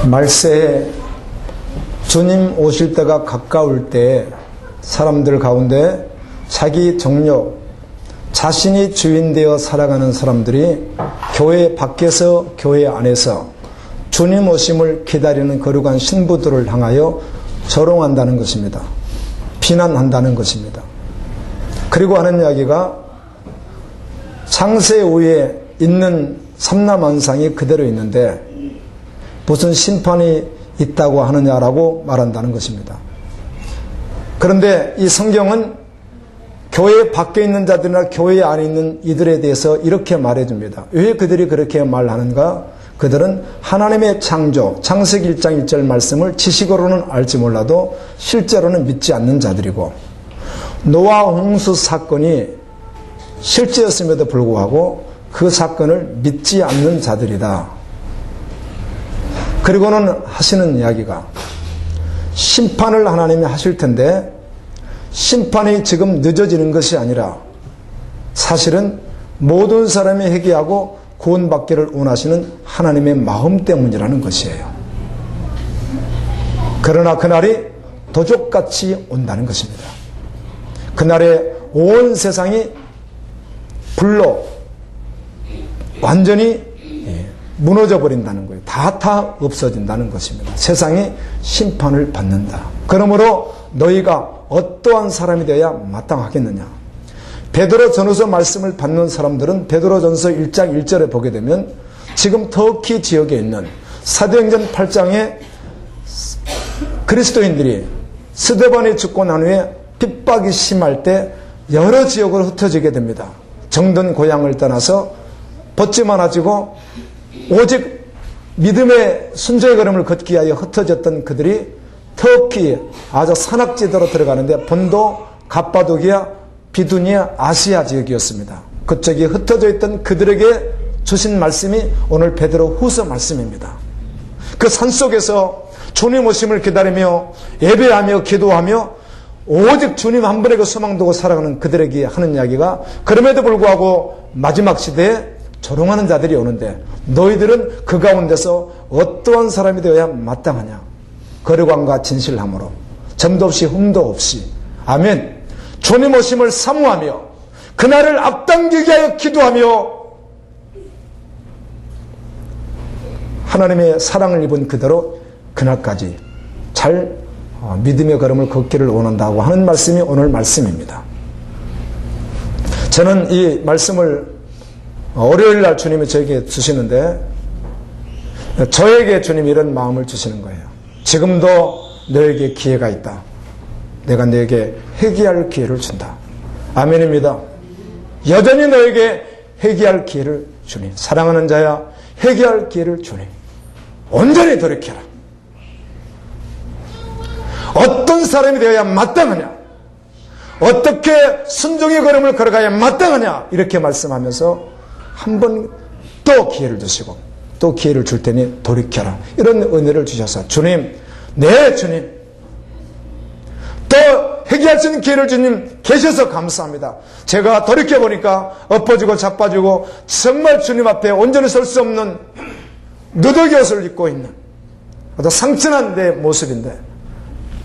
말세에 주님 오실 때가 가까울 때 사람들 가운데 자기 정력, 자신이 주인 되어 살아가는 사람들이 교회 밖에서 교회 안에서 주님 오심을 기다리는 거룩한 신부들을 향하여 조롱한다는 것입니다. 비난한다는 것입니다. 그리고 하는 이야기가 창세 후에 있는 삼라만상이 그대로 있는데 무슨 심판이 있다고 하느냐라고 말한다는 것입니다. 그런데 이 성경은 교회 밖에 있는 자들이나 교회 안에 있는 이들에 대해서 이렇게 말해줍니다. 왜 그들이 그렇게 말하는가? 그들은 하나님의 창조, 창세기 1장 1절 말씀을 지식으로는 알지 몰라도 실제로는 믿지 않는 자들이고, 노아 홍수 사건이 실제였음에도 불구하고 그 사건을 믿지 않는 자들이다. 그리고는 하시는 이야기가 심판을 하나님이 하실 텐데 심판이 지금 늦어지는 것이 아니라 사실은 모든 사람이 회개하고 구원받기를 원하시는 하나님의 마음 때문이라는 것이에요. 그러나 그날이 도적같이 온다는 것입니다. 그날에 온 세상이 불로 완전히 무너져 버린다는 거예요. 다 없어진다는 것입니다. 세상이 심판을 받는다. 그러므로 너희가 어떠한 사람이 되어야 마땅하겠느냐. 베드로전서 말씀을 받는 사람들은 베드로전서 1장 1절에 보게 되면 지금 터키 지역에 있는 사도행전 8장에 그리스도인들이 스데반이 죽고 난 후에 핍박이 심할 때 여러 지역으로 흩어지게 됩니다. 정든 고향을 떠나서 벗지만 하지고 오직 믿음의 순종의 걸음을 걷기 위하여 흩어졌던 그들이 터키 아주 산악지대로 들어가는데 본도, 갑바도기아, 비두니아, 아시아 지역이었습니다. 그쪽에 흩어져 있던 그들에게 주신 말씀이 오늘 베드로 후서 말씀입니다. 그 산속에서 주님 오심을 기다리며 예배하며 기도하며 오직 주님 한 분에게 소망 두고 살아가는 그들에게 하는 이야기가 그럼에도 불구하고 마지막 시대에 조롱하는 자들이 오는데 너희들은 그 가운데서 어떠한 사람이 되어야 마땅하냐. 거룩함과 진실함으로 점도 없이 흠도 없이 아멘. 주님 오심을 사모하며 그날을 앞당기게 하여 기도하며 하나님의 사랑을 입은 그대로 그날까지 잘 믿음의 걸음을 걷기를 원한다고 하는 말씀이 오늘 말씀입니다. 저는 이 말씀을 월요일 날 주님이 저에게 주시는데 저에게 주님이 이런 마음을 주시는 거예요. 지금도 너에게 기회가 있다. 내가 너에게 회개할 기회를 준다. 아멘입니다. 여전히 너에게 회개할 기회를 주니 사랑하는 자야 회개할 기회를 주니 온전히 돌이켜라. 어떤 사람이 되어야 마땅하냐? 어떻게 순종의 걸음을 걸어가야 마땅하냐? 이렇게 말씀하면서 한 번 또 기회를 주시고 또 기회를 줄 테니 돌이켜라. 이런 은혜를 주셔서 주님, 네 주님, 또 회개할 수 있는 기회를 주님 계셔서 감사합니다. 제가 돌이켜보니까 엎어지고 자빠지고 정말 주님 앞에 온전히 설 수 없는 누더기 옷을 입고 있는 아주 상처난 내 모습인데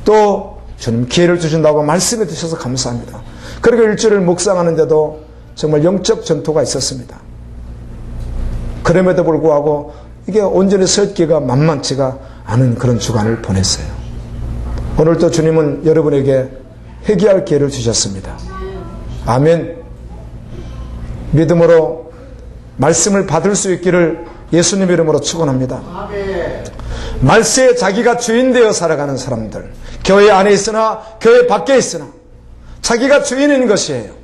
또 주님 기회를 주신다고 말씀해 주셔서 감사합니다. 그리고 일주일을 묵상하는데도 정말 영적 전투가 있었습니다. 그럼에도 불구하고 이게 온전히 설기가 만만치가 않은 그런 주간을 보냈어요. 오늘도 주님은 여러분에게 회개할 기회를 주셨습니다. 아멘. 믿음으로 말씀을 받을 수 있기를 예수님 이름으로 축원합니다. 말세에 자기가 주인 되어 살아가는 사람들, 교회 안에 있으나 교회 밖에 있으나 자기가 주인인 것이에요.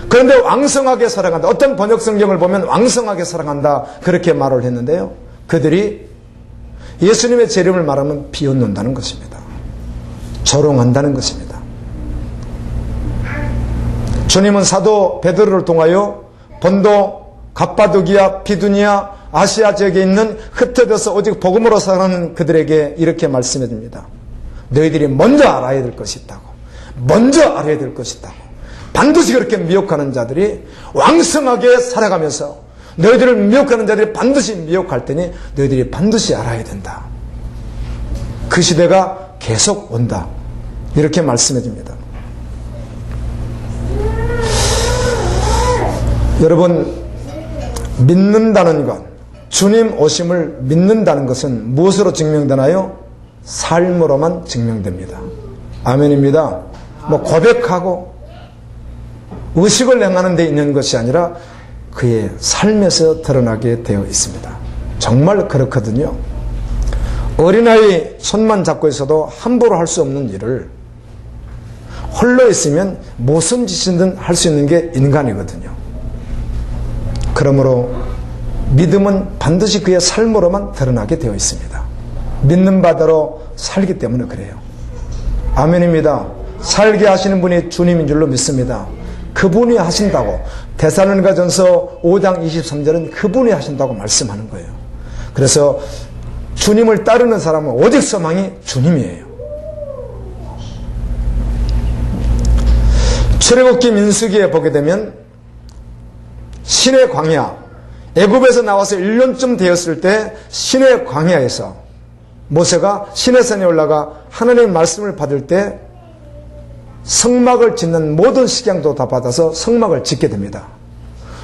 그런데 왕성하게 살아간다. 어떤 번역 성경을 보면 왕성하게 살아간다 그렇게 말을 했는데요. 그들이 예수님의 제 이름을 말하면 비웃는다는 것입니다. 조롱한다는 것입니다. 주님은 사도 베드로를 통하여 본도, 갑바도기아, 비두니아, 아시아 지역에 있는 흩어져서 오직 복음으로 살아가는 그들에게 이렇게 말씀해 줍니다. 너희들이 먼저 알아야 될 것이 있다고. 먼저 알아야 될 것이 있다고. 반드시 그렇게 미혹하는 자들이 왕성하게 살아가면서 너희들을 미혹하는 자들이 반드시 미혹할 테니 너희들이 반드시 알아야 된다. 그 시대가 계속 온다. 이렇게 말씀해 줍니다. 여러분, 믿는다는 것, 주님 오심을 믿는다는 것은 무엇으로 증명되나요? 삶으로만 증명됩니다. 아멘입니다. 고백하고 의식을 행하는 데 있는 것이 아니라 그의 삶에서 드러나게 되어 있습니다. 정말 그렇거든요. 어린아이 손만 잡고 있어도 함부로 할 수 없는 일을 홀로 있으면 무슨 짓이든 할 수 있는 게 인간이거든요. 그러므로 믿음은 반드시 그의 삶으로만 드러나게 되어 있습니다. 믿는 바대로 살기 때문에 그래요. 아멘입니다. 살게 하시는 분이 주님인 줄로 믿습니다. 그분이 하신다고, 데살로니가전서 5장 23절은 그분이 하신다고 말씀하는 거예요. 그래서 주님을 따르는 사람은 오직 소망이 주님이에요. 출애굽기 민수기에 보게 되면 신의 광야, 애굽에서 나와서 1년쯤 되었을 때 신의 광야에서 모세가 시내산에 올라가 하나님의 말씀을 받을 때 성막을 짓는 모든 식량도 다 받아서 성막을 짓게 됩니다.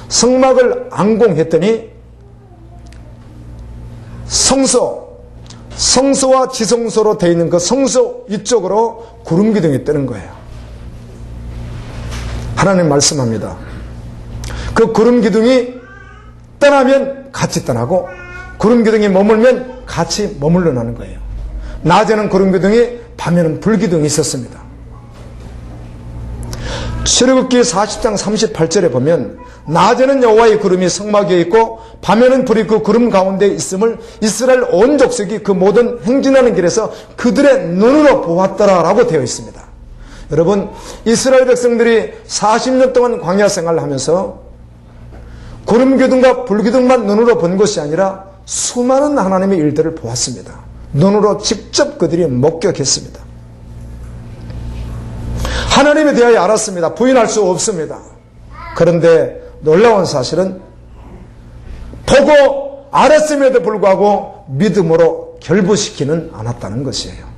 성막을 안공했더니 성소와 지성소로 되어 있는 그 성소 이쪽으로 구름기둥이 뜨는 거예요. 하나님 말씀합니다. 그 구름기둥이 떠나면 같이 떠나고 구름기둥이 머물면 같이 머물러나는 거예요. 낮에는 구름기둥이, 밤에는 불기둥이 있었습니다. 출애굽기 40장 38절에 보면 낮에는 여호와의 구름이 성막 위에 있고 밤에는 불이 그 구름 가운데 있음을 이스라엘 온 족속이 그 모든 행진하는 길에서 그들의 눈으로 보았더라라고 되어 있습니다. 여러분, 이스라엘 백성들이 40년 동안 광야 생활을 하면서 구름기둥과 불기둥만 눈으로 본 것이 아니라 수많은 하나님의 일들을 보았습니다. 눈으로 직접 그들이 목격했습니다. 하나님에 대하여 알았습니다. 부인할 수 없습니다. 그런데 놀라운 사실은 보고 알았음에도 불구하고 믿음으로 결부시키는 않았다는 것이에요.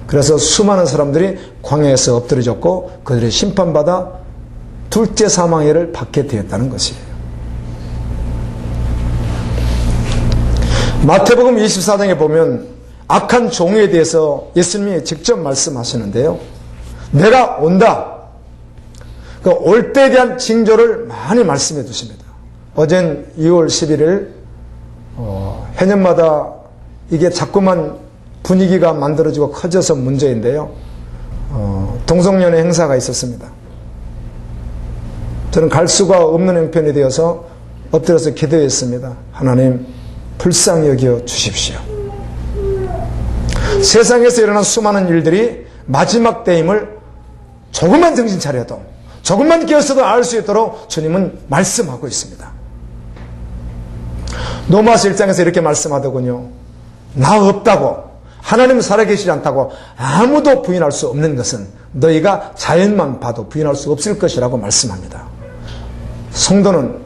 그래서 수많은 사람들이 광야에서 엎드려졌고 그들이 심판받아 둘째 사망해를 받게 되었다는 것이에요. 마태복음 24장에 보면 악한 종에 대해서 예수님이 직접 말씀하시는데요. 내가 온다. 그 올 때에 대한 징조를 많이 말씀해 주십니다. 어젠 2월 11일 해년마다 이게 자꾸만 분위기가 만들어지고 커져서 문제인데요. 동성연애 행사가 있었습니다. 저는 갈 수가 없는 형편이 되어서 엎드려서 기도했습니다. 하나님, 불쌍히 여겨 주십시오. 세상에서 일어난 수많은 일들이 마지막 때임을 조금만 정신 차려도, 조금만 깨어서도 알 수 있도록 주님은 말씀하고 있습니다. 노마스 1장에서 이렇게 말씀하더군요. 나 없다고, 하나님 살아계시지 않다고 아무도 부인할 수 없는 것은 너희가 자연만 봐도 부인할 수 없을 것이라고 말씀합니다. 성도는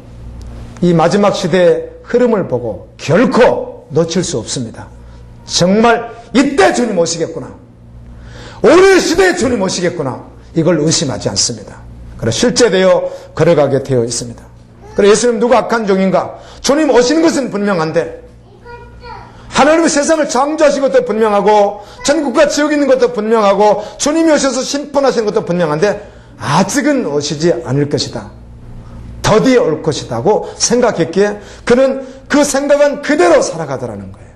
이 마지막 시대의 흐름을 보고 결코 놓칠 수 없습니다. 정말 이때 주님 오시겠구나, 오늘 시대에 주님 오시겠구나, 이걸 의심하지 않습니다. 그래서 실제되어 걸어가게 되어 있습니다. 그래서 예수님 누가 악한 종인가? 주님 오시는 것은 분명한데 하나님의 세상을 창조하신 것도 분명하고 천국과 지옥이 있는 것도 분명하고 주님이 오셔서 심판하시는 것도 분명한데 아직은 오시지 않을 것이다, 더디에 올 것이다고 생각했기에 그는 그 생각은 그대로 살아가더라는 거예요.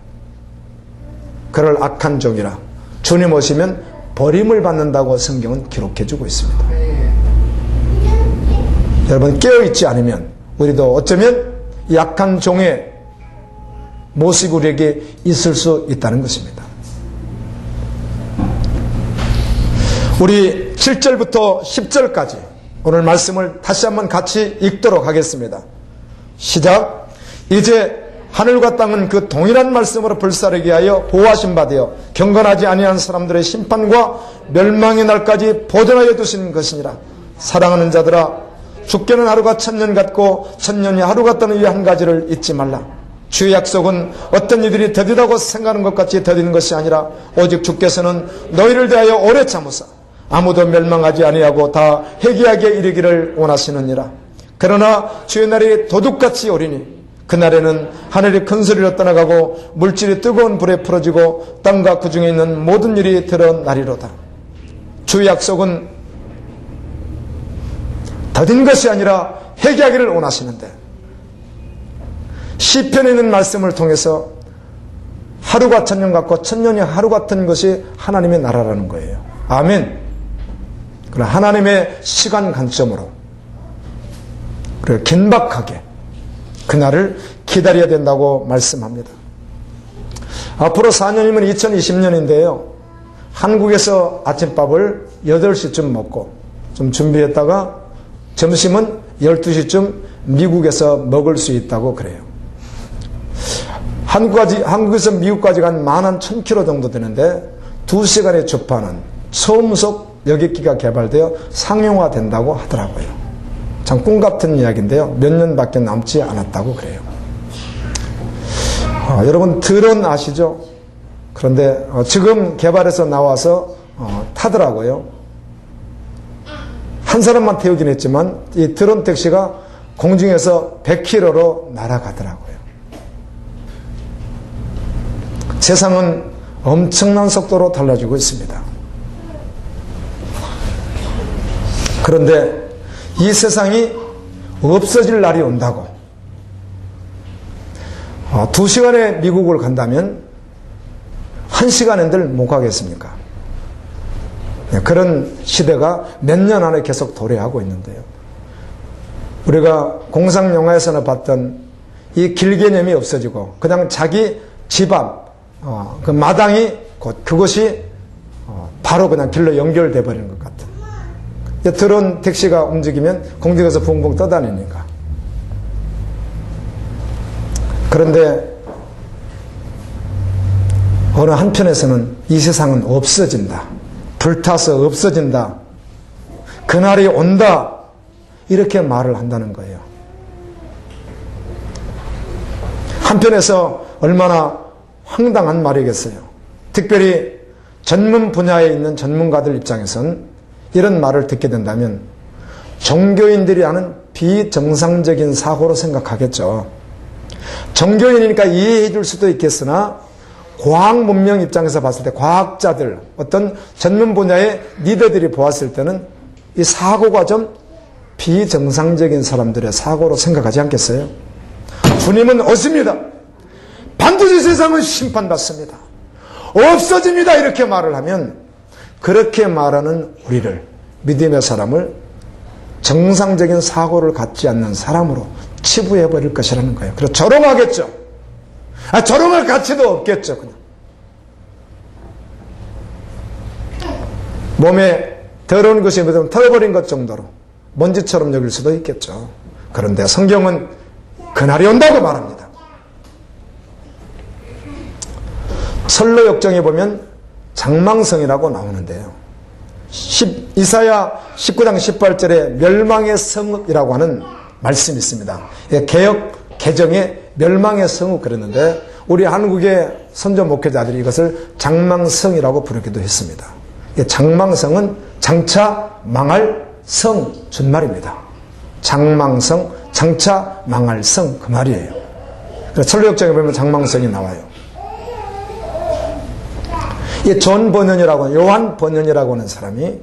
그를 악한 종이라 주님 오시면 버림을 받는다고 성경은 기록해주고 있습니다. 여러분, 깨어있지 않으면 우리도 어쩌면 약한 종의 모습이 우리에게 있을 수 있다는 것입니다. 우리 7절부터 10절까지 오늘 말씀을 다시 한번 같이 읽도록 하겠습니다. 시작. 이제 하늘과 땅은 그 동일한 말씀으로 불사르게 하여 보호하신 바 되어 경건하지 아니한 사람들의 심판과 멸망의 날까지 보존하여 두신 것이니라. 사랑하는 자들아, 죽게는 하루가 천년 같고 천년이 하루 같다는 이 한 가지를 잊지 말라. 주의 약속은 어떤 이들이 더디다고 생각하는 것 같이 더디는 것이 아니라 오직 주께서는 너희를 대하여 오래 참으사 아무도 멸망하지 아니하고 다 회개하게 이르기를 원하시느니라. 그러나 주의 날이 도둑같이 오리니 그날에는 하늘이 큰 소리로 떠나가고 물질이 뜨거운 불에 풀어지고 땅과 그 중에 있는 모든 일이 드러나리로다. 주의 약속은 더딘 것이 아니라 회개하기를 원하시는데, 시편에 있는 말씀을 통해서 하루가 천년 같고 천년이 하루 같은 것이 하나님의 나라라는 거예요. 아멘. 그러나 하나님의 시간 관점으로 그리고 긴박하게 그날을 기다려야 된다고 말씀합니다. 앞으로 4년이면 2020년인데요. 한국에서 아침밥을 8시쯤 먹고 좀 준비했다가 점심은 12시쯤 미국에서 먹을 수 있다고 그래요. 한국에서 미국까지 간 11,000km 정도 되는데 2시간의 주파는 초음속 여객기가 개발되어 상용화된다고 하더라고요. 참 꿈같은 이야기인데요. 몇 년밖에 남지 않았다고 그래요. 여러분 드론 아시죠? 그런데 지금 개발해서 나와서 타더라고요. 한 사람만 태우긴 했지만 이 드론 택시가 공중에서 100km로 날아가더라고요. 세상은 엄청난 속도로 달라지고 있습니다. 그런데 이 세상이 없어질 날이 온다고 2시간에 미국을 간다면 1시간인들 못 가겠습니까? 그런 시대가 몇 년 안에 계속 도래하고 있는데요. 우리가 공상영화에서나 봤던 이 길 개념이 없어지고 그냥 자기 집 앞, 그 마당이 그것이 바로 그냥 길로 연결돼 버리는 것 같은. 드론 택시가 움직이면 공중에서 붕붕 떠다니니까. 그런데 어느 한편에서는 이 세상은 없어진다. 불타서 없어진다. 그날이 온다. 이렇게 말을 한다는 거예요. 한편에서 얼마나 황당한 말이겠어요. 특별히 전문 분야에 있는 전문가들 입장에선 이런 말을 듣게 된다면 종교인들이 하는 비정상적인 사고로 생각하겠죠. 종교인이니까 이해해 줄 수도 있겠으나 과학 문명 입장에서 봤을 때 과학자들, 어떤 전문 분야의 리더들이 보았을 때는 이 사고가 좀 비정상적인 사람들의 사고로 생각하지 않겠어요? 주님은 오십니다. 반드시 세상은 심판받습니다. 없어집니다. 이렇게 말을 하면 그렇게 말하는 우리를, 믿음의 사람을 정상적인 사고를 갖지 않는 사람으로 치부해버릴 것이라는 거예요. 그래서 조롱하겠죠. 조롱할 가치도 없겠죠. 그냥. 몸에 더러운 것이 털어버린 것 정도로 먼지처럼 여길 수도 있겠죠. 그런데 성경은 그날이 온다고 말합니다. 설로 역정에 보면 장망성이라고 나오는데요. 이사야 19장 18절에 멸망의 성읍이라고 하는 말씀이 있습니다. 개역 개정에 멸망의 성읍 그랬는데 우리 한국의 선조 목회자들이 이것을 장망성이라고 부르기도 했습니다. 장망성은 장차 망할 성 준말입니다. 장망성, 장차 망할 성 그 말이에요. 그래서 설로역정에 보면 장망성이 나와요. 존 번연이라고, 요한 번연이라고 하는 사람이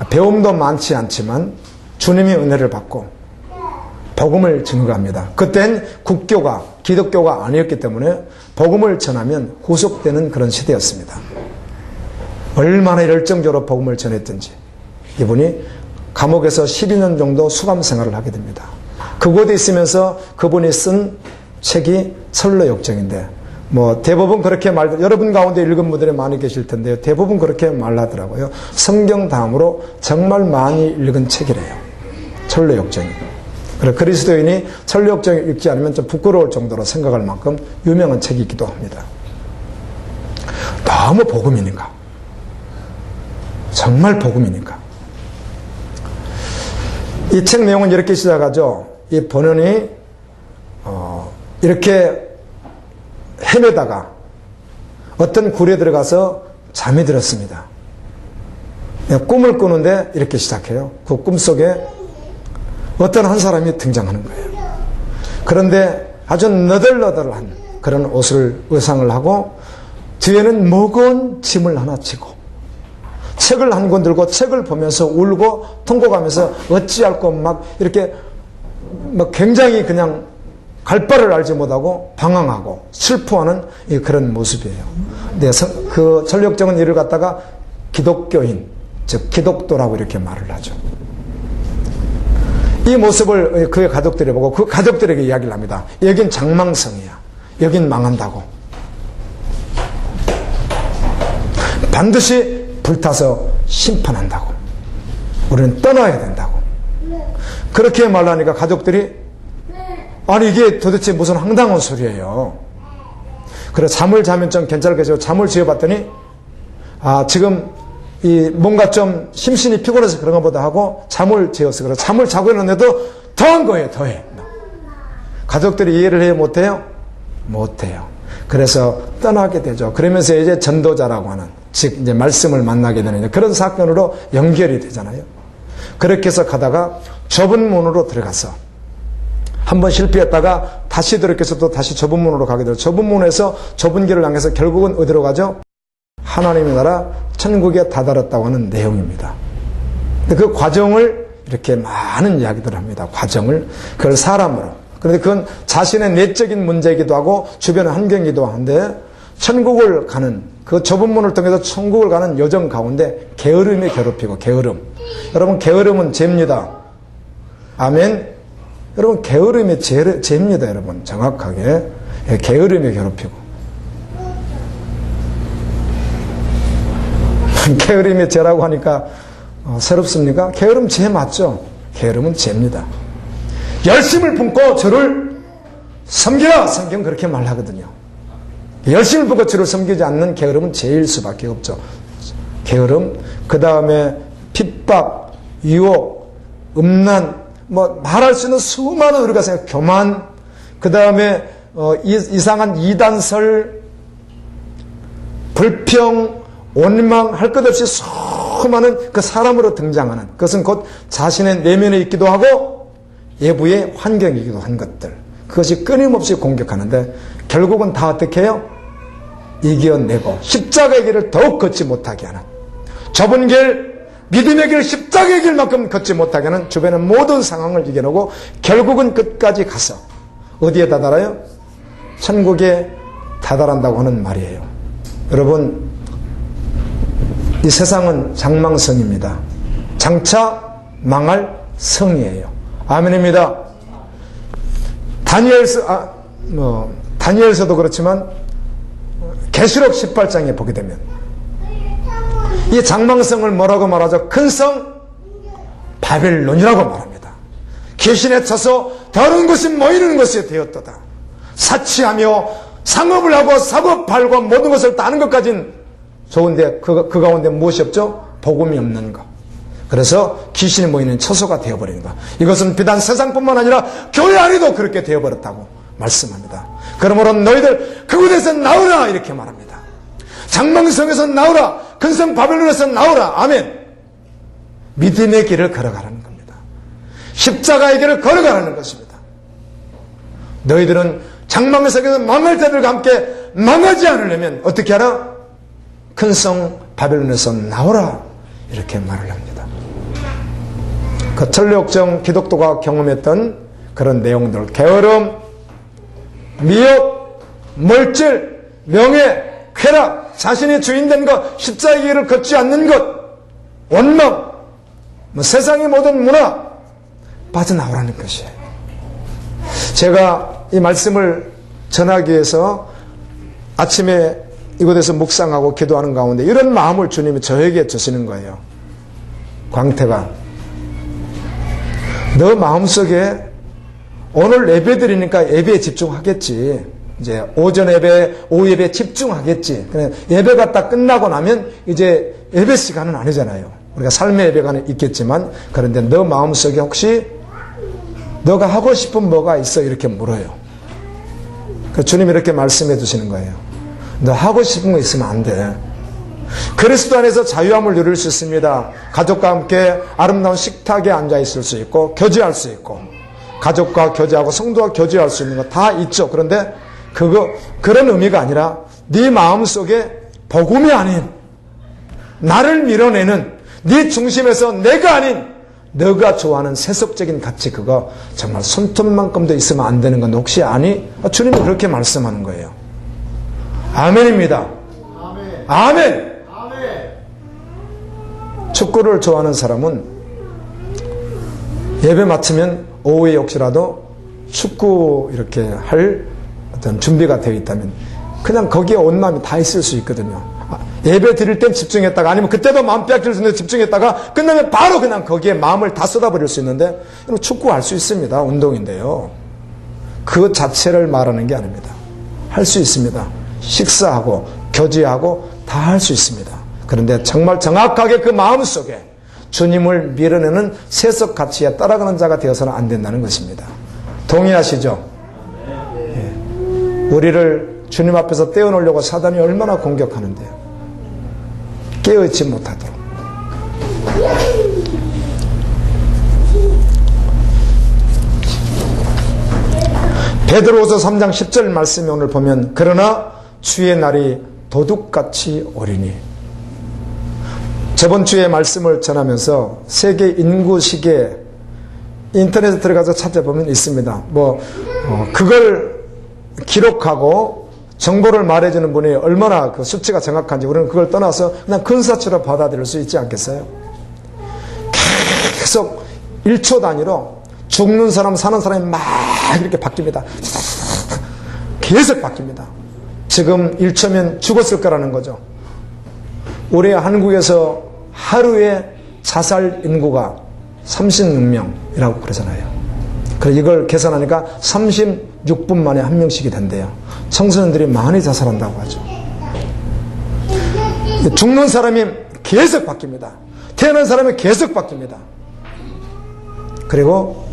배움도 많지 않지만 주님의 은혜를 받고 복음을 증거합니다. 그땐 국교가, 기독교가 아니었기 때문에 복음을 전하면 후속되는 그런 시대였습니다. 얼마나 열정적으로 복음을 전했든지 이분이 감옥에서 12년 정도 수감 생활을 하게 됩니다. 그곳에 있으면서 그분이 쓴 책이 설로역정인데 대부분 그렇게 여러분 가운데 읽은 분들이 많이 계실 텐데요. 대부분 그렇게 말하더라고요. 성경 다음으로 정말 많이 읽은 책이래요. 설로역정이. 그래서 그리스도인이 설로역정을 읽지 않으면 좀 부끄러울 정도로 생각할 만큼 유명한 책이기도 합니다. 너무 복음이니까. 정말 복음이니까. 이 이 책 내용은 이렇게 시작하죠. 이 본원이 이렇게 헤매다가 어떤 굴에 들어가서 잠이 들었습니다. 꿈을 꾸는데 이렇게 시작해요. 그 꿈속에 어떤 한 사람이 등장하는 거예요. 그런데 아주 너덜너덜한 그런 의상을 하고 뒤에는 무거운 짐을 하나 지고 책을 한 권 들고 책을 보면서 울고 통곡하면서 어찌할꼬 막 이렇게 막 굉장히 그냥 갈 바를 알지 못하고 방황하고 슬퍼하는 그런 모습이에요. 네, 그 전력정은 이를 갖다가 기독교인, 즉 기독도라고 이렇게 말을 하죠. 이 모습을 그의 가족들이 보고 그 가족들에게 이야기를 합니다. 여긴 장망성이야. 여긴 망한다고. 반드시 불타서 심판한다고. 우리는 떠나야 된다고. 그렇게 말하니까 가족들이 아니 이게 도대체 무슨 황당한 소리예요. 그래서 잠을 자면 좀 괜찮을까 잠을 지어봤더니 지금 뭔가 좀 심신이 피곤해서 그런가 보다 하고 잠을 지어서 그래. 잠을 자고 있는데도 더한 거예요. 더해. 가족들이 이해를 해요? 못해요? 못해요. 그래서 떠나게 되죠. 그러면서 이제 전도자라고 하는 즉 이제 말씀을 만나게 되는 그런 사건으로 연결이 되잖아요. 그렇게 해서 가다가 좁은 문으로 들어가서 한번 실패했다가 다시 들어가서 또 다시 좁은 문으로 가게 되죠. 좁은 문에서 좁은 길을 향해서 결국은 어디로 가죠? 하나님의 나라 천국에 다다랐다고 하는 내용입니다. 그 과정을 이렇게 많은 이야기들을 합니다. 과정을 그걸 사람으로. 그런데 그건 자신의 내적인 문제이기도 하고 주변의 환경이기도 한데 천국을 가는 그 좁은 문을 통해서 천국을 가는 여정 가운데 게으름이 괴롭히고 게으름. 여러분 게으름은 죄입니다. 아멘. 여러분 게으름이 죄입니다. 여러분 정확하게 게으름이 괴롭히고 게으름이 죄라고 하니까 새롭습니까? 게으름 죄 맞죠? 게으름은 죄입니다. 열심을 품고 주를 섬기라. 성경 그렇게 말하거든요. 열심을 품고 주를 섬기지 않는 게으름은 죄일 수밖에 없죠. 게으름, 그 다음에 핍박, 유혹, 음란, 말할 수 있는 수많은 우리가 생각, 교만, 그 다음에 이상한 이단설, 불평, 원망, 할 것 없이 수많은 그 사람으로 등장하는 그것은 곧 자신의 내면에 있기도 하고 외부의 환경이기도 한 것들. 그것이 끊임없이 공격하는데 결국은 다 어떻게 해요? 이겨내고 십자가의 길을 더욱 걷지 못하게 하는 좁은 길, 믿음의 길, 십자가의 길만큼 걷지 못하게 하는 주변의 모든 상황을 이겨내고 결국은 끝까지 가서 어디에 다다라요? 천국에 다다란다고 하는 말이에요. 여러분 이 세상은 장망성입니다. 장차 망할 성이에요. 아멘입니다. 다니엘서도 그렇지만 계시록 18장에 보게 되면 이 장망성을 뭐라고 말하죠? 큰 성 바벨론이라고 말합니다. 귀신에 차서 더러운 것이 모이는 것이 되었도다. 사치하며 상업을 하고 사고 팔고 모든 것을 따는 것까지는 좋은데 그 가운데 무엇이 없죠? 복음이 없는 것. 그래서 귀신이 모이는 처소가 되어버리는 것. 이것은 비단 세상뿐만 아니라 교회 안에도 그렇게 되어버렸다고 말씀합니다. 그러므로 너희들 그곳에서 나오라 이렇게 말합니다. 장망성에서 나오라. 근성 바벨론에서 나오라. 아멘. 믿음의 길을 걸어가라는 겁니다. 십자가의 길을 걸어가라는 것입니다. 너희들은 장망성에서 망할 자들과 함께 망하지 않으려면 어떻게 하라? 큰성 바벨론에서 나오라 이렇게 말을 합니다. 그 전력정 기독도가 경험했던 그런 내용들, 게으름, 미혹, 물질, 명예, 쾌락, 자신이 주인된 것, 십자가의 길을 걷지 않는 것, 원망, 세상의 모든 문화 빠져나오라는 것이에요. 제가 이 말씀을 전하기 위해서 아침에 이곳에서 묵상하고 기도하는 가운데 이런 마음을 주님이 저에게 주시는 거예요. 광태가 너 마음속에 오늘 예배 드리니까 예배에 집중하겠지. 이제 오전 예배, 오후 예배에 집중하겠지. 예배가 딱 끝나고 나면 이제 예배 시간은 아니잖아요. 우리가 삶의 예배가 있겠지만, 그런데 너 마음속에 혹시 너가 하고 싶은 뭐가 있어? 이렇게 물어요. 주님이 이렇게 말씀해 주시는 거예요. 너 하고 싶은 거 있으면 안 돼. 그리스도 안에서 자유함을 누릴 수 있습니다. 가족과 함께 아름다운 식탁에 앉아 있을 수 있고, 교제할 수 있고, 가족과 교제하고 성도와 교제할 수 있는 거 다 있죠. 그런데 그런 의미가 아니라 네 마음속에 복음이 아닌, 나를 밀어내는, 네 중심에서 내가 아닌 너가 좋아하는 세속적인 가치, 그거 정말 손톱만큼도 있으면 안 되는 건데 혹시 아니? 주님이 그렇게 말씀하는 거예요. 아멘입니다. 아멘. 축구를 좋아하는 사람은 예배 마치면 오후에 혹시라도 축구 이렇게 할 어떤 준비가 되어 있다면 그냥 거기에 온 마음이 다 있을 수 있거든요. 예배 드릴 땐 집중했다가, 아니면 그때도 마음 빼앗길 수 있는데 집중했다가 끝나면 바로 그냥 거기에 마음을 다 쏟아버릴 수 있는데, 축구 할 수 있습니다. 운동인데요. 그 자체를 말하는 게 아닙니다. 할 수 있습니다. 식사하고 교제하고 다 할 수 있습니다. 그런데 정말 정확하게 그 마음속에 주님을 밀어내는 세속 가치에 따라가는 자가 되어서는 안 된다는 것입니다. 동의하시죠? 예. 우리를 주님 앞에서 떼어놓으려고 사단이 얼마나 공격하는데요. 깨어있지 못하도록. 베드로후서 3장 10절 말씀에 오늘 보면, 그러나 주의 날이 도둑같이 오리니. 저번 주에 말씀을 전하면서 세계 인구 시계 인터넷에 들어가서 찾아보면 있습니다. 그걸 기록하고 정보를 말해주는 분이 얼마나 그 수치가 정확한지 우리는 그걸 떠나서 그냥 근사치로 받아들일 수 있지 않겠어요? 계속 1초 단위로 죽는 사람 사는 사람이 막 이렇게 바뀝니다. 계속 바뀝니다. 지금 1초면 죽었을 거라는 거죠. 우리 한국에서 하루에 자살 인구가 36명이라고 그러잖아요. 그래서 이걸 계산하니까 36분 만에 한 명씩이 된대요. 청소년들이 많이 자살한다고 하죠. 죽는 사람이 계속 바뀝니다. 태어난 사람이 계속 바뀝니다. 그리고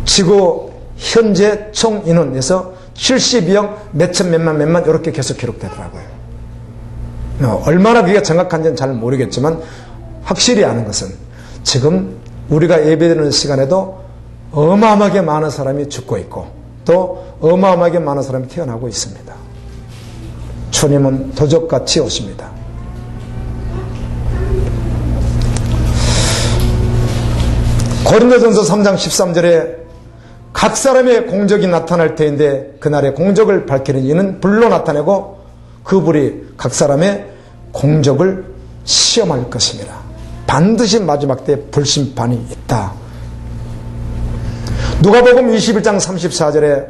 지구 현재 총 인원에서 72억 몇천 몇만 이렇게 계속 기록되더라고요. 얼마나 그게 정확한지는 잘 모르겠지만 확실히 아는 것은 지금 우리가 예배드리는 시간에도 어마어마하게 많은 사람이 죽고 있고 또 어마어마하게 많은 사람이 태어나고 있습니다. 주님은 도적같이 오십니다. 고린도전서 3장 13절에 각 사람의 공적이 나타날 때인데 그날의 공적을 밝히는 이는 불로 나타내고 그 불이 각 사람의 공적을 시험할 것입니다. 반드시 마지막 때 불심판이 있다. 누가복음 21장 34절에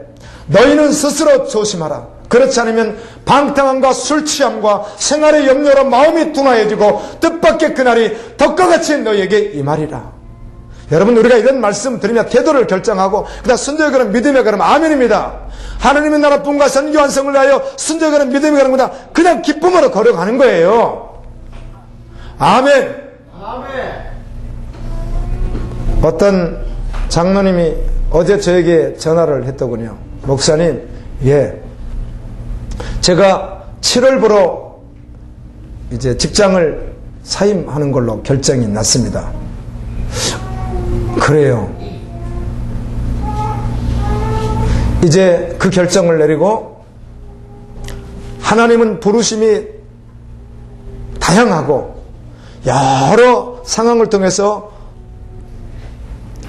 너희는 스스로 조심하라. 그렇지 않으면 방탕함과 술취함과 생활의 염려로 마음이 둔하여지고 뜻밖의 그날이 덕과 같이 너희에게 임하리라. 여러분, 우리가 이런 말씀 들으며 태도를 결정하고 그다음 순종의 걸음 믿음의 걸음 아멘입니다. 하나님의 나라뿐과 선교 완성을 위하여 순종의 걸음 믿음의 걸음보다 그냥 기쁨으로 걸어가는 거예요. 아멘. 어떤 장로님이 어제 저에게 전화를 했더군요. 목사님, 제가 7월부로 이제 직장을 사임하는 걸로 결정이 났습니다. 그래요. 이제 그 결정을 내리고 하나님은 부르심이 다양하고 여러 상황을 통해서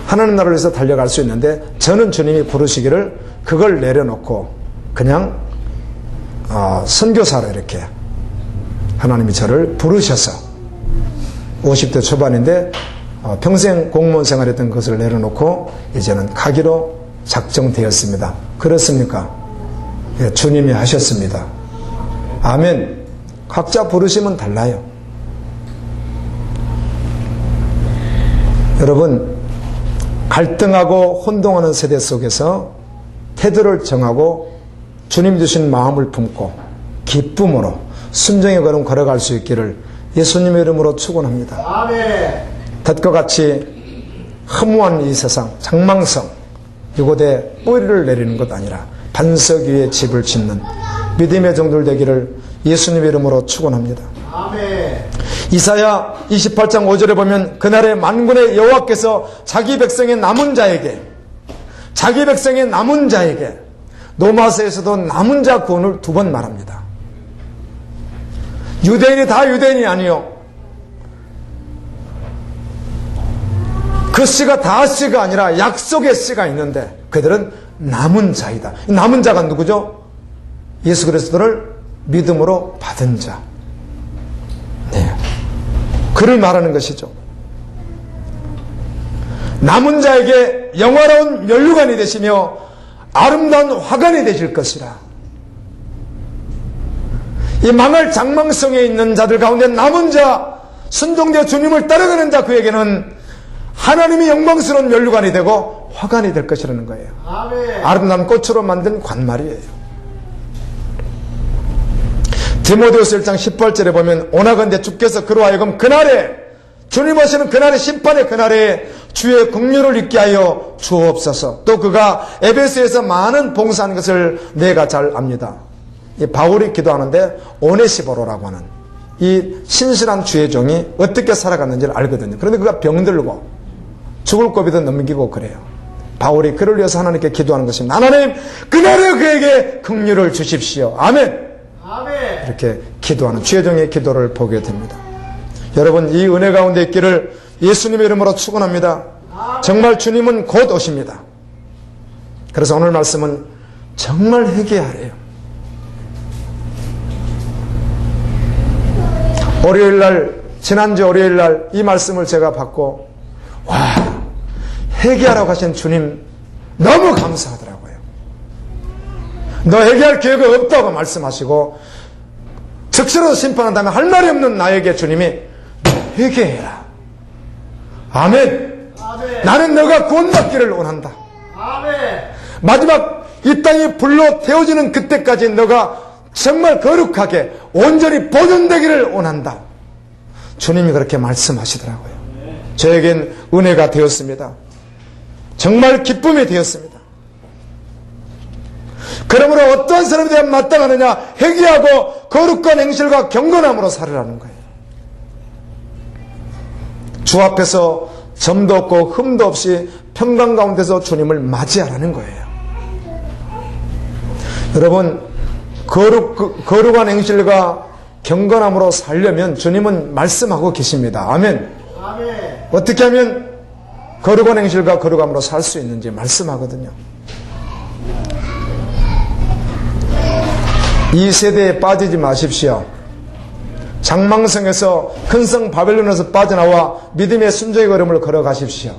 하나님 나라를 위해서 달려갈 수 있는데 저는 주님이 부르시기를 그걸 내려놓고 그냥 선교사로 이렇게 하나님이 저를 부르셔서 50대 초반인데 평생 공무원 생활했던 것을 내려놓고 이제는 가기로 작정되었습니다. 그렇습니까? 예, 주님이 하셨습니다. 아멘. 각자 부르심은 달라요. 여러분, 갈등하고 혼동하는 세대 속에서 태도를 정하고 주님 주신 마음을 품고 기쁨으로 순종의 걸음 걸어갈 수 있기를 예수님의 이름으로 축원합니다. 아멘. 덫과 같이 허무한 이 세상, 장망성, 이곳에 뿌리를 내리는 것 아니라 반석 위에 집을 짓는 믿음의 종들 되기를 예수님의 이름으로 축원합니다. 아멘. 이사야 28장 5절에 보면 그날에 만군의 여호와께서 자기 백성의 남은 자에게 노마세에서도 남은 자 구원을 2번 말합니다. 유대인이 다 유대인이 아니요. 그 씨가 다 씨가 아니라 약속의 씨가 있는데 그들은 남은 자이다. 남은 자가 누구죠? 예수 그리스도를 믿음으로 받은 자. 네. 그를 말하는 것이죠. 남은 자에게 영화로운 면류관이 되시며 아름다운 화관이 되실 것이라. 이 망할 장망성에 있는 자들 가운데 남은 자, 순종되어 주님을 따라가는 자, 그에게는 하나님이 영광스러운 면류관이 되고 화관이 될 것이라는 거예요. 아멘. 아름다운 꽃으로 만든 관말이에요. 디모데후서 1장 18절에 보면 오나건대 주께서 그로 하여금 그날에 주님 오시는 그날의 심판의 그날에 주의 긍휼을 잊게 하여 주옵소서. 또 그가 에베소에서 많은 봉사한 것을 내가 잘 압니다. 이 바울이 기도하는데 오네시보로라고 하는 이 신실한 주의 종이 어떻게 살아갔는지를 알거든요. 그런데 그가 병들고 죽을 고비도 넘기고 그래요. 바울이 그를 위해서 하나님께 기도하는 것입니다. 하나님 그날에 그에게 긍휼을 주십시오. 아멘. 아멘. 이렇게 기도하는 주의 종의 기도를 보게 됩니다. 여러분 이 은혜 가운데 있기를 예수님의 이름으로 축원합니다. 정말 주님은 곧 오십니다. 그래서 오늘 말씀은 정말 회개하래요. 월요일날 지난주 월요일날 이 말씀을 제가 받고 와 회개하라고 하신 주님 너무 감사하더라고요. 너 회개할 기회가 없다고 말씀하시고 즉시로 심판한다면 할 말이 없는 나에게 주님이 회개해라. 아멘. 아멘. 나는 너가 구원받기를 원한다. 아멘. 마지막 이 땅이 불로 태워지는 그때까지 너가 정말 거룩하게 온전히 보존되기를 원한다. 주님이 그렇게 말씀하시더라고요. 저에겐 은혜가 되었습니다. 정말 기쁨이 되었습니다. 그러므로 어떠한 사람에 대한 마땅하느냐 회개하고 거룩한 행실과 경건함으로 살으라는 거예요. 주 앞에서 점도 없고 흠도 없이 평강 가운데서 주님을 맞이하라는 거예요. 여러분 거룩한 행실과 경건함으로 살려면 주님은 말씀하고 계십니다. 아멘. 아멘. 어떻게 하면 거룩한 행실과 거룩함으로 살 수 있는지 말씀하거든요. 이 세대에 빠지지 마십시오. 장망성에서 큰성 바벨론에서 빠져나와 믿음의 순종의 걸음을 걸어가십시오.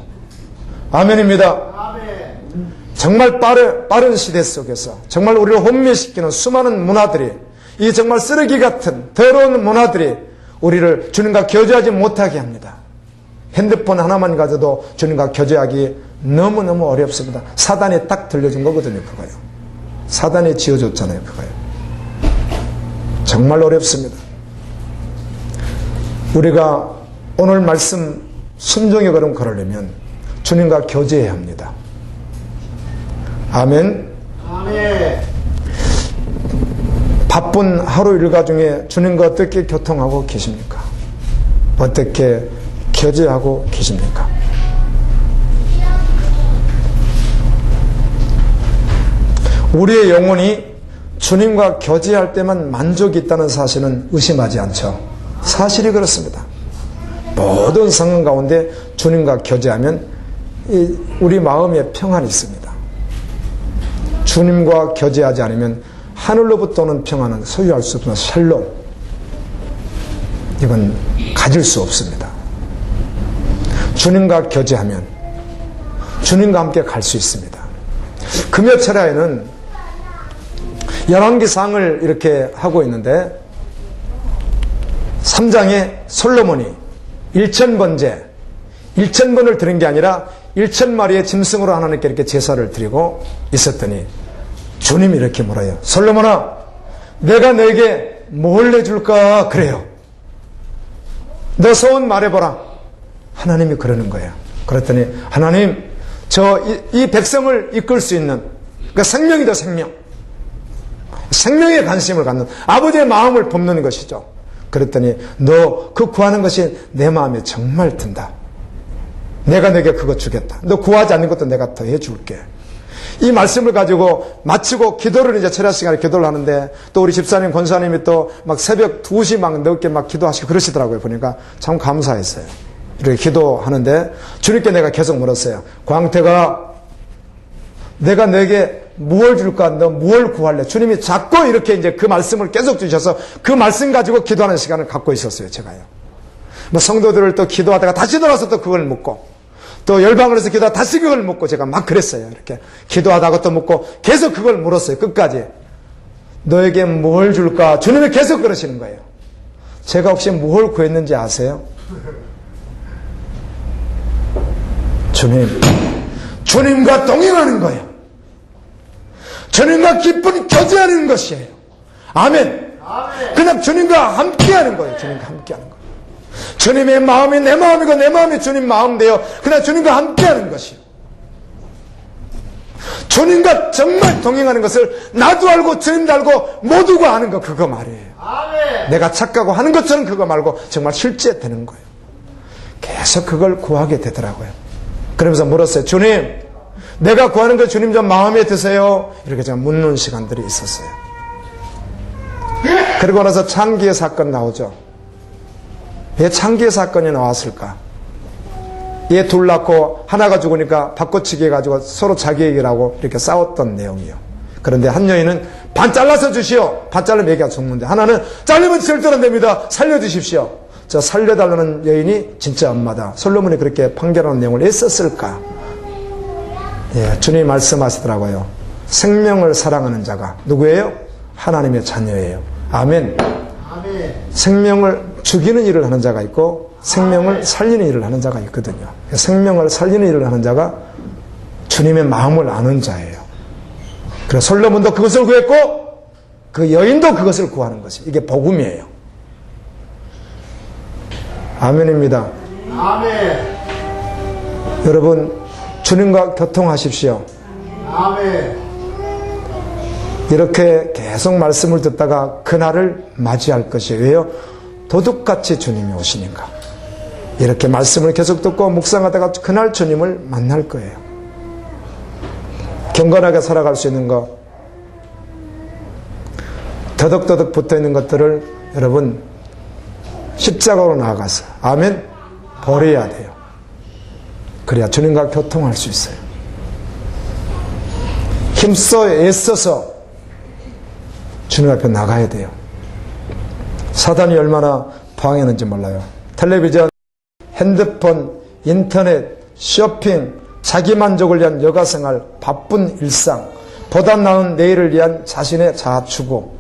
아멘입니다. 아멘. 정말 빠른 시대 속에서 정말 우리를 혼미시키는 수많은 문화들이 이 정말 쓰레기 같은 더러운 문화들이 우리를 주님과 교제하지 못하게 합니다. 핸드폰 하나만 가져도 주님과 교제하기 너무너무 어렵습니다. 사단이 딱 들려준 거거든요. 그거요. 사단이 지어줬잖아요. 그거요. 정말 어렵습니다. 우리가 오늘 말씀 순종의 걸음 걸으려면 주님과 교제해야 합니다. 아멘. 아멘. 바쁜 하루 일과 중에 주님과 어떻게 교통하고 계십니까? 어떻게 교제하고 계십니까? 우리의 영혼이 주님과 교제할 때만 만족이 있다는 사실은 의심하지 않죠. 사실이 그렇습니다. 모든 상황 가운데 주님과 교제하면 우리 마음에 평안이 있습니다. 주님과 교제하지 않으면 하늘로부터 오는 평안은 소유할 수 없는 샬롬, 이건 가질 수 없습니다. 주님과 교제하면 주님과 함께 갈 수 있습니다. 금요철야에는 열왕기상을 이렇게 하고 있는데 3장에 솔로몬이 1000번을 드린 게 아니라 1000마리의 짐승으로 하나님께 이렇게 제사를 드리고 있었더니 주님이 이렇게 물어요. 솔로몬아, 내가 너에게 뭘 내줄까? 그래요. 너 소원 말해보라. 하나님이 그러는 거예요. 그랬더니 하나님, 이 백성을 이끌 수 있는, 그러니까 생명이다, 생명. 생명에 관심을 갖는 아버지의 마음을 봅는 것이죠. 그랬더니 너 그 구하는 것이 내 마음에 정말 든다. 내가 너에게 그거 주겠다. 너 구하지 않는 것도 내가 더 해줄게. 이 말씀을 가지고 마치고 기도를 이제 철야 시간에 기도를 하는데, 또 우리 집사님, 권사님이 또 막 새벽 2시 막 넘게 막 기도하시고 그러시더라고요. 보니까 참 감사했어요. 이렇게 기도하는데 주님께 내가 계속 물었어요. 광태가, 내가 너에게 무엇을 줄까? 너 무엇을 구할래? 주님이 자꾸 이렇게 이제 그 말씀을 계속 주셔서 그 말씀 가지고 기도하는 시간을 갖고 있었어요, 제가요. 뭐 성도들을 또 기도하다가 다시 돌아와서 또 그걸 묻고, 또 열방을 해서 기도하다 다시 그걸 묻고, 제가 막 그랬어요. 이렇게 기도하다가 또 묻고 계속 그걸 물었어요. 끝까지. 너에게 뭘 줄까? 주님이 계속 그러시는 거예요. 제가 혹시 뭘 구했는지 아세요? 주님과 동행하는 거예요. 주님과 기쁜 교제하는 것이에요. 아멘. 그냥 주님과 함께하는 거예요. 주님과 함께하는 거예요. 주님의 마음이 내 마음이고 내 마음이 주님 마음인데요. 그냥 주님과 함께하는 것이요. 주님과 정말 동행하는 것을 나도 알고 주님도 알고 모두가 아는 거, 그거 말이에요. 내가 착각하고 하는 것처럼 그거 말고 정말 실제 되는 거예요. 계속 그걸 구하게 되더라고요. 그러면서 물었어요. 주님, 내가 구하는 거 주님 좀 마음에 드세요? 이렇게 제가 묻는 시간들이 있었어요. 그리고 나서 창기의 사건 나오죠. 왜 창기의 사건이 나왔을까? 얘 둘 낳고 하나가 죽으니까 바꿔치기 해가지고 서로 자기 얘기라고 이렇게 싸웠던 내용이요. 그런데 한 여인은 반 잘라서 주시오. 반 잘라면 얘기가 죽는데, 하나는 잘리면 절대로 안 됩니다. 살려주십시오. 저 살려달라는 여인이 진짜 엄마다. 솔로몬이 그렇게 판결하는 내용을 왜 썼을까? 예, 주님이 말씀하시더라고요. 생명을 사랑하는 자가 누구예요? 하나님의 자녀예요. 아멘. 생명을 죽이는 일을 하는 자가 있고 생명을 살리는 일을 하는 자가 있거든요. 생명을 살리는 일을 하는 자가 주님의 마음을 아는 자예요. 그래서 솔로몬도 그것을 구했고 그 여인도 그것을 구하는 것이, 이게 복음이에요. 아멘입니다. 아멘. 여러분, 주님과 교통하십시오. 아멘. 이렇게 계속 말씀을 듣다가 그날을 맞이할 것이에요. 왜요? 도둑같이 주님이 오시니까. 이렇게 말씀을 계속 듣고 묵상하다가 그날 주님을 만날 거예요. 경건하게 살아갈 수 있는 것, 더덕더덕 붙어있는 것들을 여러분 십자가로 나아가서 아멘 버려야 돼요. 그래야 주님과 교통할 수 있어요. 힘써 애써서 주님 앞에 나가야 돼요. 사단이 얼마나 방해하는지 몰라요. 텔레비전, 핸드폰, 인터넷, 쇼핑, 자기만족을 위한 여가생활, 바쁜 일상, 보다 나은 내일을 위한 자신의 자아추구,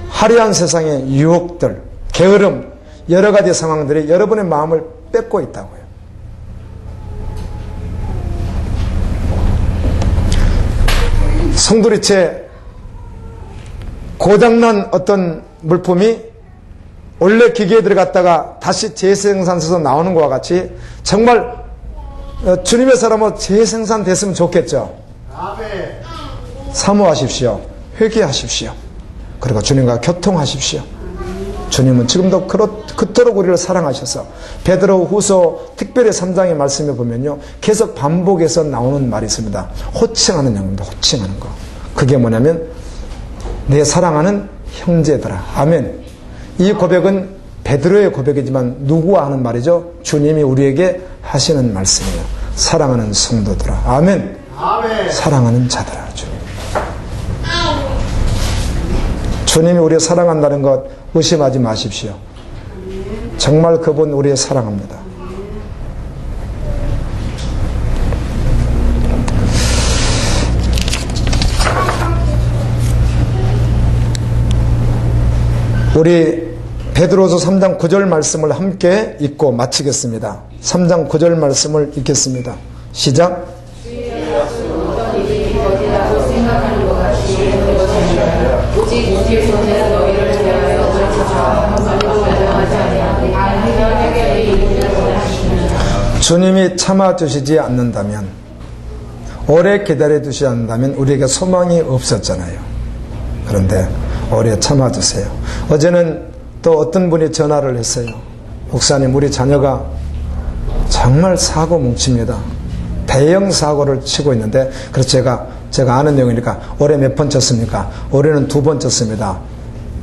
화려한 세상의 유혹들, 게으름, 여러 가지 상황들이 여러분의 마음을 뺏고 있다고요. 송두리째 고장난 어떤 물품이 원래 기계에 들어갔다가 다시 재생산돼서 나오는 것과 같이 정말 주님의 사람은 재생산됐으면 좋겠죠. 아멘. 사모하십시오. 회개하십시오. 그리고 주님과 교통하십시오. 주님은 지금도 그토록 우리를 사랑하셔서 베드로 후서 특별히 3장의 말씀에 보면요, 계속 반복해서 나오는 말이 있습니다. 호칭하는 영입니다. 호칭하는 거. 그게 뭐냐면 내 사랑하는 형제들아. 아멘. 이 고백은 베드로의 고백이지만 누구와 하는 말이죠? 주님이 우리에게 하시는 말씀이에요. 사랑하는 성도들아. 아멘. 아멘. 사랑하는 자들아. 주님이 우리를 사랑한다는 것 의심하지 마십시오. 정말 그분 우리를 사랑합니다. 우리 베드로서 3장 9절 말씀을 함께 읽고 마치겠습니다. 3장 9절 말씀을 읽겠습니다. 시작. 오직 우리의 손에서 너희를 위하여 주님이 참아주시지 않는다면, 오래 기다려주시지 않는다면 우리에게 소망이 없었잖아요. 그런데 오래 참아주세요. 어제는 또 어떤 분이 전화를 했어요. 목사님, 우리 자녀가 정말 사고 뭉칩니다. 대형 사고를 치고 있는데, 그래서 제가 아는 내용이니까 올해 몇 번 쳤습니까? 올해는 2번 쳤습니다.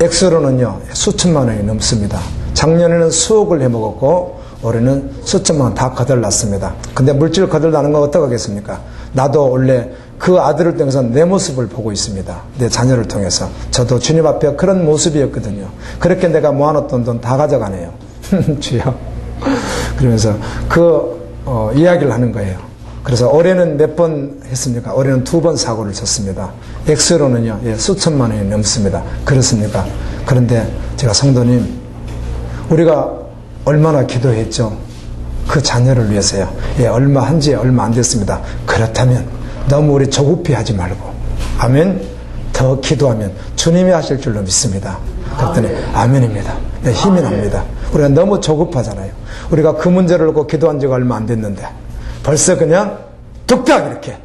액수로는요 수천만 원이 넘습니다. 작년에는 수억을 해먹었고 올해는 수천만 원 다 거들났습니다. 근데 물질 거들나는 거 어떡하겠습니까? 나도 원래 그 아들을 통해서 내 모습을 보고 있습니다. 내 자녀를 통해서. 저도 주님 앞에 그런 모습이었거든요. 그렇게 내가 모아놓던 돈 다 가져가네요. 주여. 그러면서 이야기를 하는 거예요. 그래서 올해는 몇 번 했습니까? 올해는 2번 사고를 쳤습니다. 액수로는요 수천만 원이 넘습니다. 그렇습니까? 그런데 제가 성도님, 우리가 얼마나 기도했죠? 그 자녀를 위해서요. 얼마 한지 얼마 안 됐습니다. 그렇다면 너무 우리 조급히 하지 말고, 아멘, 더 기도하면 주님이 하실 줄로 믿습니다. 그랬더니 아멘입니다. 힘이 납니다. 우리가 너무 조급하잖아요. 우리가 그 문제를 놓고 기도한 지가 얼마 안 됐는데 벌써 그냥 뚝딱 이렇게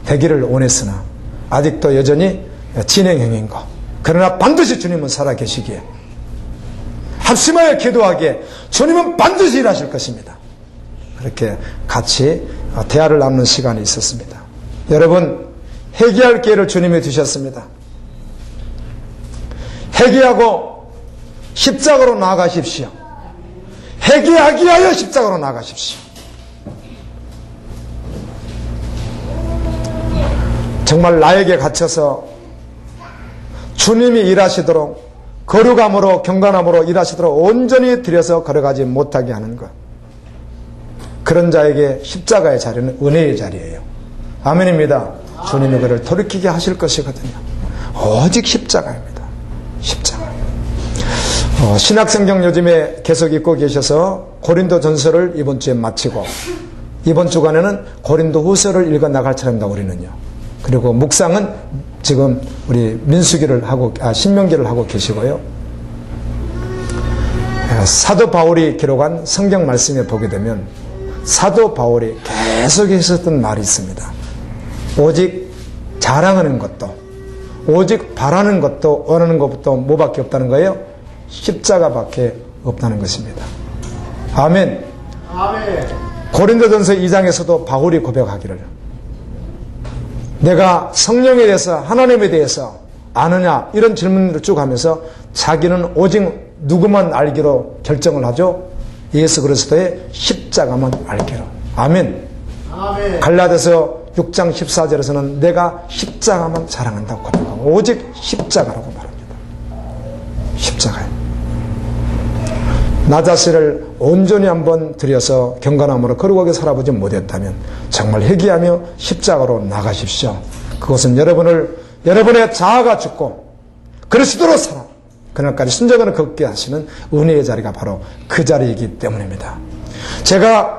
되기를 원했으나 아직도 여전히 진행형인 거. 그러나 반드시 주님은 살아계시기에, 합심하여 기도하기에 주님은 반드시 일하실 것입니다. 그렇게 같이 대화를 나누는 시간이 있었습니다. 여러분, 회개할 기회를 주님이 주셨습니다. 회개하고 십자가로 나아가십시오. 회개하기 위하여 십자가로 나아가십시오. 정말 나에게 갇혀서 주님이 일하시도록 거룩함으로 경건함으로 일하시도록 온전히 들여서 걸어가지 못하게 하는 것, 그런 자에게 십자가의 자리는 은혜의 자리예요. 아멘입니다. 주님이 그를 돌이키게 하실 것이거든요. 오직 십자가입니다. 십자가. 신약성경 요즘에 계속 읽고 계셔서 고린도 전서를 이번 주에 마치고 이번 주간에는 고린도 후서를 읽어 나갈 차례입니다. 우리는요. 그리고 묵상은 지금 우리 민수기를 하고 신명기를 하고 계시고요. 사도 바울이 기록한 성경 말씀에 보게 되면 사도 바울이 계속 했었던 말이 있습니다. 오직 자랑하는 것도, 오직 바라는 것도, 원하는 것부터 뭐밖에 없다는 거예요? 십자가밖에 없다는 것입니다. 아멘. 아멘. 고린도전서 2장에서도 바울이 고백하기를, 내가 성령에 대해서, 하나님에 대해서 아느냐, 이런 질문을 쭉 하면서 자기는 오직 누구만 알기로 결정을 하죠? 예수 그리스도의 십자가만 알기로. 아멘. 아멘. 갈라디아서 6장 14절에서는 내가 십자가만 자랑한다고 고백하고 오직 십자가라고 말합니다. 십자가예요. 나 자신을 온전히 한번 들여서 경건함으로 거룩하게 살아보지 못했다면 정말 회개하며 십자가로 나가십시오. 그것은 여러분의 자아가 죽고 그리스도로 살아 그날까지 순종을 걷게 하시는 은혜의 자리가 바로 그 자리이기 때문입니다. 제가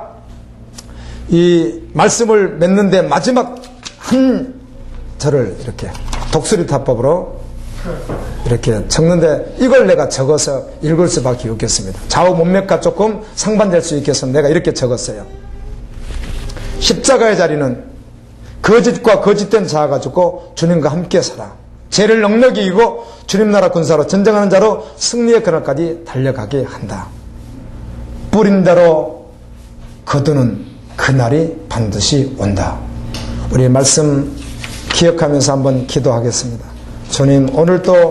이 말씀을 맺는데 마지막 한 절을 이렇게 독수리타법으로 이렇게 적는데 이걸 내가 적어서 읽을 수밖에 없겠습니다. 좌우 문맥과 조금 상반될 수 있게 해서 내가 이렇게 적었어요. 십자가의 자리는 거짓과 거짓된 자아가 죽고 주님과 함께 살아 죄를 넉넉히 이기고 주님 나라 군사로 전쟁하는 자로 승리의 그날까지 달려가게 한다. 뿌린 대로 거두는 그날이 반드시 온다. 우리 말씀 기억하면서 한번 기도하겠습니다. 주님, 오늘도